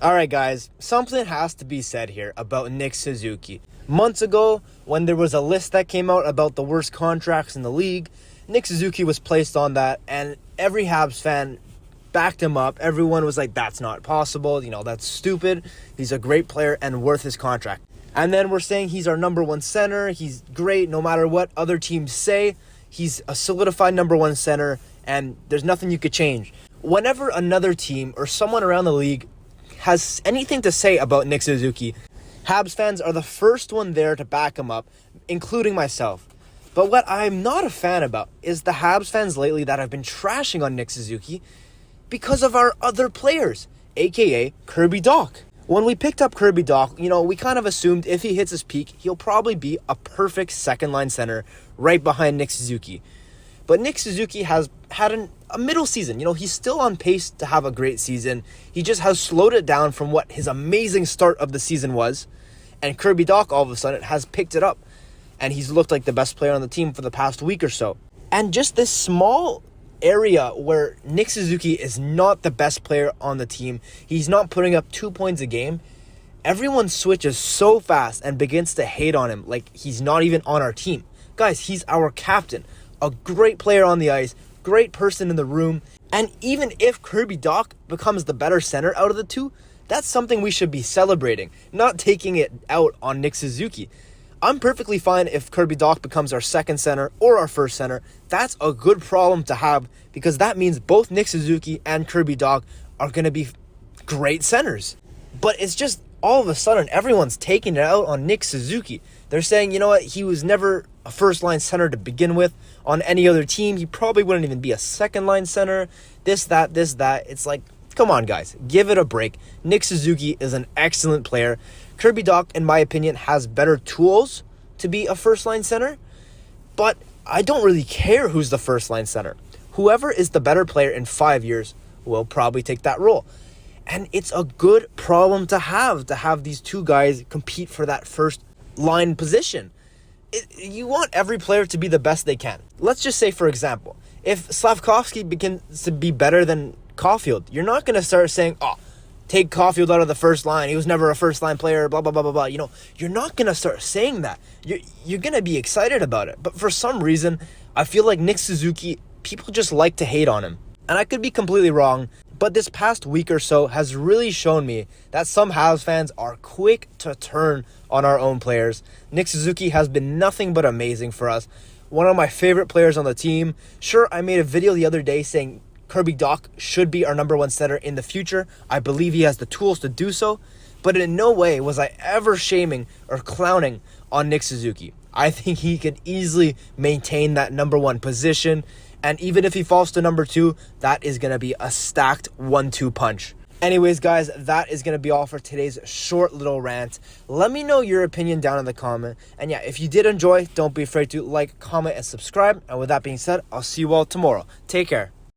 Alright guys, something has to be said here about Nick Suzuki. Months ago, when there was a list that came out about the worst contracts in the league, Nick Suzuki was placed on that, and every Habs fan backed him up. Everyone was like, that's not possible, that's stupid. He's a great player and worth his contract. And then we're saying he's our number one center. He's great no matter what other teams say. He's a solidified number one center, and there's nothing you could change. Whenever another team or someone around the league has anything to say about Nick Suzuki, Habs fans are the first one there to back him up, including myself. But what I'm not a fan about is the Habs fans lately that have been trashing on Nick Suzuki because of our other players, aka Kirby Dach. When we picked up Kirby Dach, we kind of assumed if he hits his peak, he'll probably be a perfect second-line center right behind Nick Suzuki. But Nick Suzuki has had a middle season. He's still on pace to have a great season. He just has slowed it down from what his amazing start of the season was. And Kirby Dach, all of a sudden, has picked it up. And he's looked like the best player on the team for the past week or so. And just this small area where Nick Suzuki is not the best player on the team, he's not putting up 2 points a game, everyone switches so fast and begins to hate on him like he's not even on our team. Guys, he's our captain. A great player on the ice, great person in the room, and even if Kirby Dach becomes the better center out of the two, that's something we should be celebrating, not taking it out on Nick Suzuki. I'm perfectly fine if Kirby Dach becomes our second center or our first center. That's a good problem to have because that means both Nick Suzuki and Kirby Dach are going to be great centers. But it's just all of a sudden everyone's taking it out on Nick Suzuki. They're saying, he was never a first-line center to begin with. On any other team, he probably wouldn't even be a second-line center. This, that. It's like, come on, guys. Give it a break. Nick Suzuki is an excellent player. Kirby Dach, in my opinion, has better tools to be a first-line center. But I don't really care who's the first-line center. Whoever is the better player in 5 years will probably take that role. And it's a good problem to have these two guys compete for that first-line position. You want every player to be the best they can. Let's just say, for example, if Slavkovsky begins to be better than Caulfield, you're not going to start saying, take Caulfield out of the first line. He was never a first-line player, blah, blah, blah, blah, blah. You're not going to start saying that. You're going to be excited about it. But for some reason, I feel like Nick Suzuki, people just like to hate on him. And I could be completely wrong, but this past week or so has really shown me that some Habs fans are quick to turn on our own players. Nick Suzuki has been nothing but amazing for us. One of my favorite players on the team. Sure, I made a video the other day saying Kirby Dach should be our number one center in the future. I believe he has the tools to do so. But in no way was I ever shaming or clowning on Nick Suzuki. I think he could easily maintain that number one position. And even if he falls to number two, that is going to be a stacked 1-2 punch. Anyways, guys, that is going to be all for today's short little rant. Let me know your opinion down in the comment. And yeah, if you did enjoy, don't be afraid to like, comment, and subscribe. And with that being said, I'll see you all tomorrow. Take care.